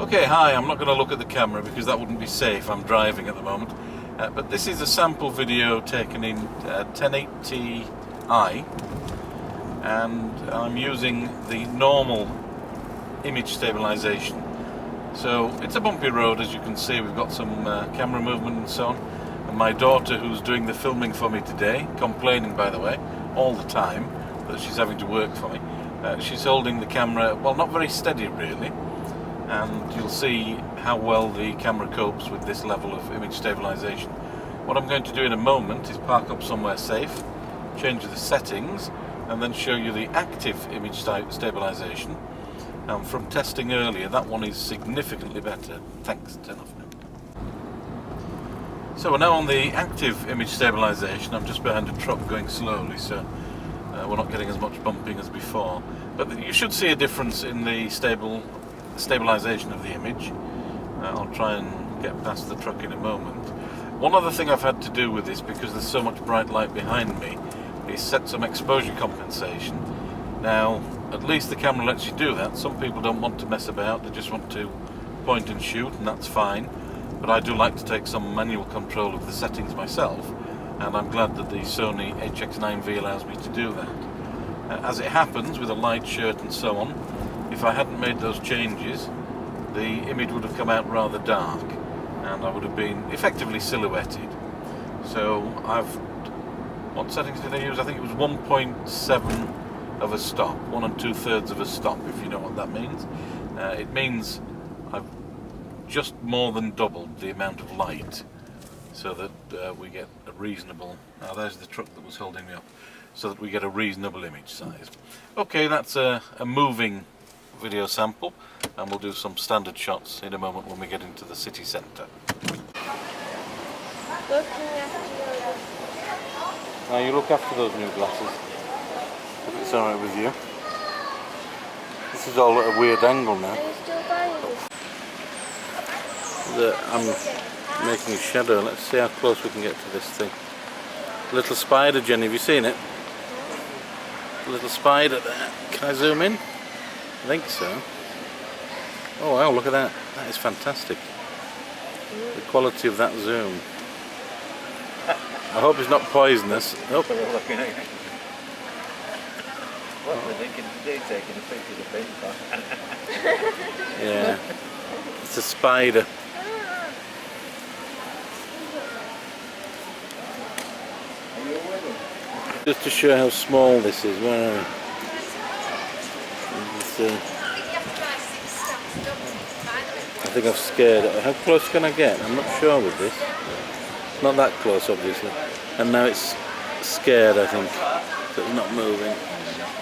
Okay, hi, I'm not going to look at the camera because that wouldn't be safe. I'm driving at the moment. But this is a sample video taken in 1080i, and I'm using the normal image stabilization. So it's a bumpy road, as you can see. We've got some camera movement and so on. And my daughter, who's doing the filming for me today, complaining by the way, all the time that she's having to work for me. She's holding the camera, well, not very steady really. And you'll see how well the camera copes with this level of image stabilization. What I'm going to do in a moment is park up somewhere safe, change the settings, and then show you the active image stabilization. From testing earlier, that one is significantly better. Thanks, turn off now. So we're now on the active image stabilization. I'm just behind a truck going slowly, so we're not getting as much bumping as before. But you should see a difference in the stabilization of the image. I'll try and get past the truck in a moment. One other thing I've had to do with this, because there's so much bright light behind me, is set some exposure compensation. Now, at least the camera lets you do that. Some people don't want to mess about, they just want to point and shoot, and that's fine. But I do like to take some manual control of the settings myself, and I'm glad that the Sony HX9V allows me to do that. As it happens, with a light shirt and so on, if I hadn't made those changes, the image would have come out rather dark, and I would have been effectively silhouetted. So what settings did I use? I think it was 1.7 of a stop, 1 2/3 of a stop, if you know what that means. It means I've just more than doubled the amount of light, so that we get a reasonable, now there's the truck that was holding me up, so that we get a reasonable image size. Okay, that's a moving video sample, and we'll do some standard shots in a moment when we get into the city centre. Now you look after those new glasses, if it's alright with you. This is all at a weird angle now. I'm making a shadow. Let's see how close we can get to this thing. Little spider, Jenny, have you seen it? A little spider there. Can I zoom in? I think so. Oh wow, look at that. That is fantastic. The quality of that zoom. I hope it's not poisonous. Oh. What we're thinking today, taking a picture of the paint. Yeah. It's a spider. Just to show how small this is, where are we? I think I've scared it. How close can I get? I'm not sure with this. Not that close, obviously. And now it's scared, I think. So it's not moving.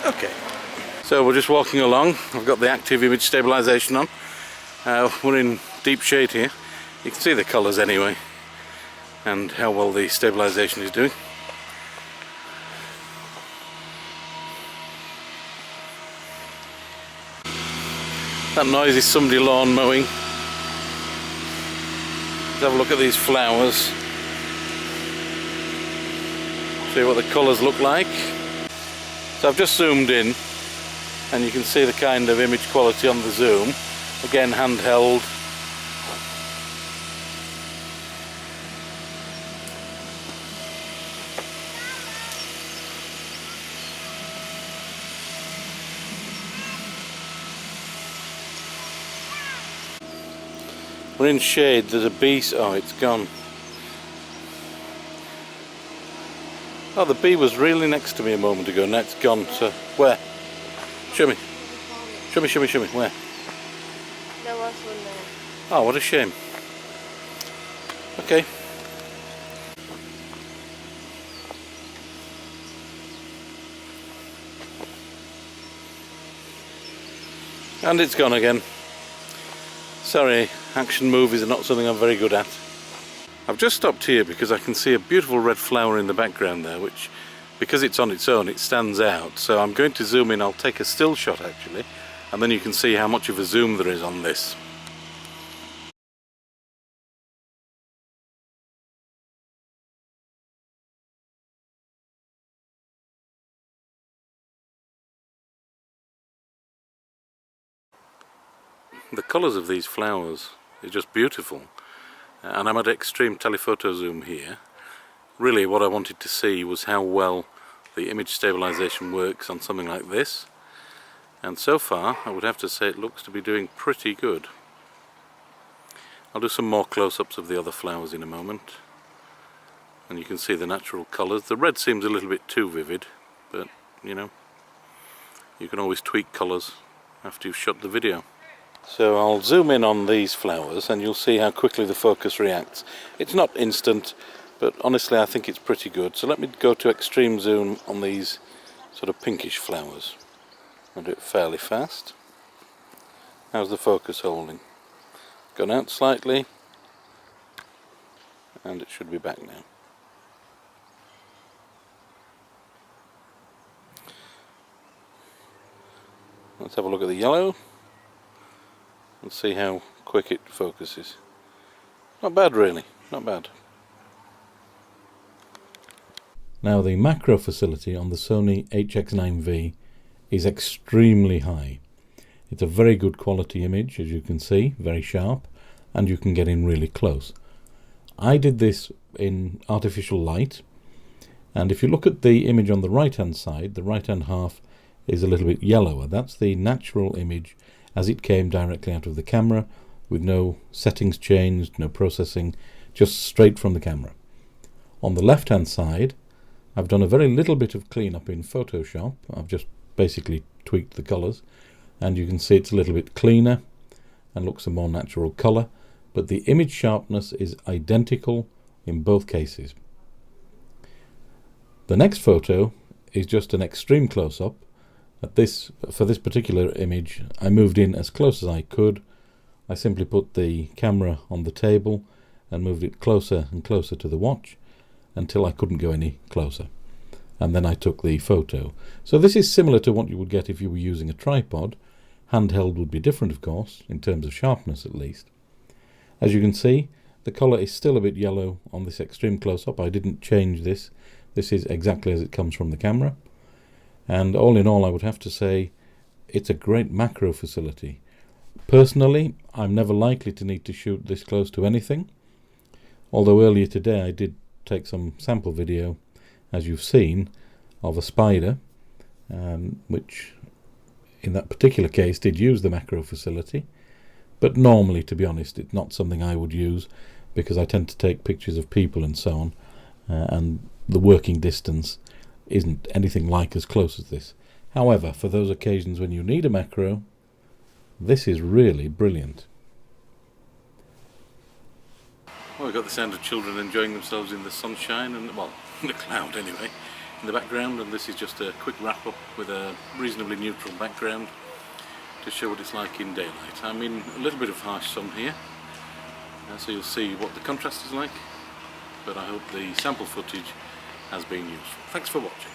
Okay. So we're just walking along. I've got the active image stabilization on. We're in deep shade here. You can see the colours anyway, and how well the stabilization is doing. That noise is somebody lawn mowing. Let's have a look at these flowers. See what the colours look like. So I've just zoomed in, and you can see the kind of image quality on the zoom. Again, handheld. We're in shade, there's a bee, oh it's gone. Oh, the bee was really next to me a moment ago, now it's gone, so where? Show me. Show me, where? There was one there. Oh, what a shame. Okay. And it's gone again. Sorry, action movies are not something I'm very good at. I've just stopped here because I can see a beautiful red flower in the background there, which, because it's on its own, it stands out. So I'm going to zoom in. I'll take a still shot actually, and then you can see how much of a zoom there is on this. The colours of these flowers is just beautiful, and I'm at extreme telephoto zoom here. Really what I wanted to see was how well the image stabilization works on something like this, and so far I would have to say it looks to be doing pretty good. I'll do some more close-ups of the other flowers in a moment, and you can see the natural colours. The red seems a little bit too vivid, but you know, you can always tweak colours after you've shot the video. So I'll zoom in on these flowers and you'll see how quickly the focus reacts. It's not instant, but honestly I think it's pretty good. So let me go to extreme zoom on these sort of pinkish flowers. I'll do it fairly fast. How's the focus holding? Gone out slightly, and it should be back now. Let's have a look at the yellow and see how quick it focuses. Not bad really, not bad. Now the macro facility on the Sony HX9V is extremely high. It's a very good quality image, as you can see, very sharp, and you can get in really close. I did this in artificial light, and if you look at the image on the right hand side, the right hand half is a little bit yellower. That's the natural image as it came directly out of the camera, with no settings changed, no processing, just straight from the camera. On the left hand side, I've done a very little bit of cleanup in Photoshop. I've just basically tweaked the colours, and you can see it's a little bit cleaner and looks a more natural colour, but the image sharpness is identical in both cases. The next photo is just an extreme close-up. For this particular image, I moved in as close as I could. I simply put the camera on the table and moved it closer and closer to the watch until I couldn't go any closer. And then I took the photo. So this is similar to what you would get if you were using a tripod. Handheld would be different, of course, in terms of sharpness at least. As you can see, the colour is still a bit yellow on this extreme close-up. I didn't change this. This is exactly as it comes from the camera. And all in all, I would have to say it's a great macro facility. Personally, I'm never likely to need to shoot this close to anything, although earlier today I did take some sample video, as you've seen, of a spider, which in that particular case did use the macro facility, but normally, to be honest, it's not something I would use because I tend to take pictures of people and so on, and the working distance isn't anything like as close as this. However, for those occasions when you need a macro, this is really brilliant. Well, we've got the sound of children enjoying themselves in the sunshine, and well, the cloud anyway, in the background, and this is just a quick wrap up with a reasonably neutral background to show what it's like in daylight. I'm in a little bit of harsh sun here, so you'll see what the contrast is like, but I hope the sample footage has been useful. Thanks for watching.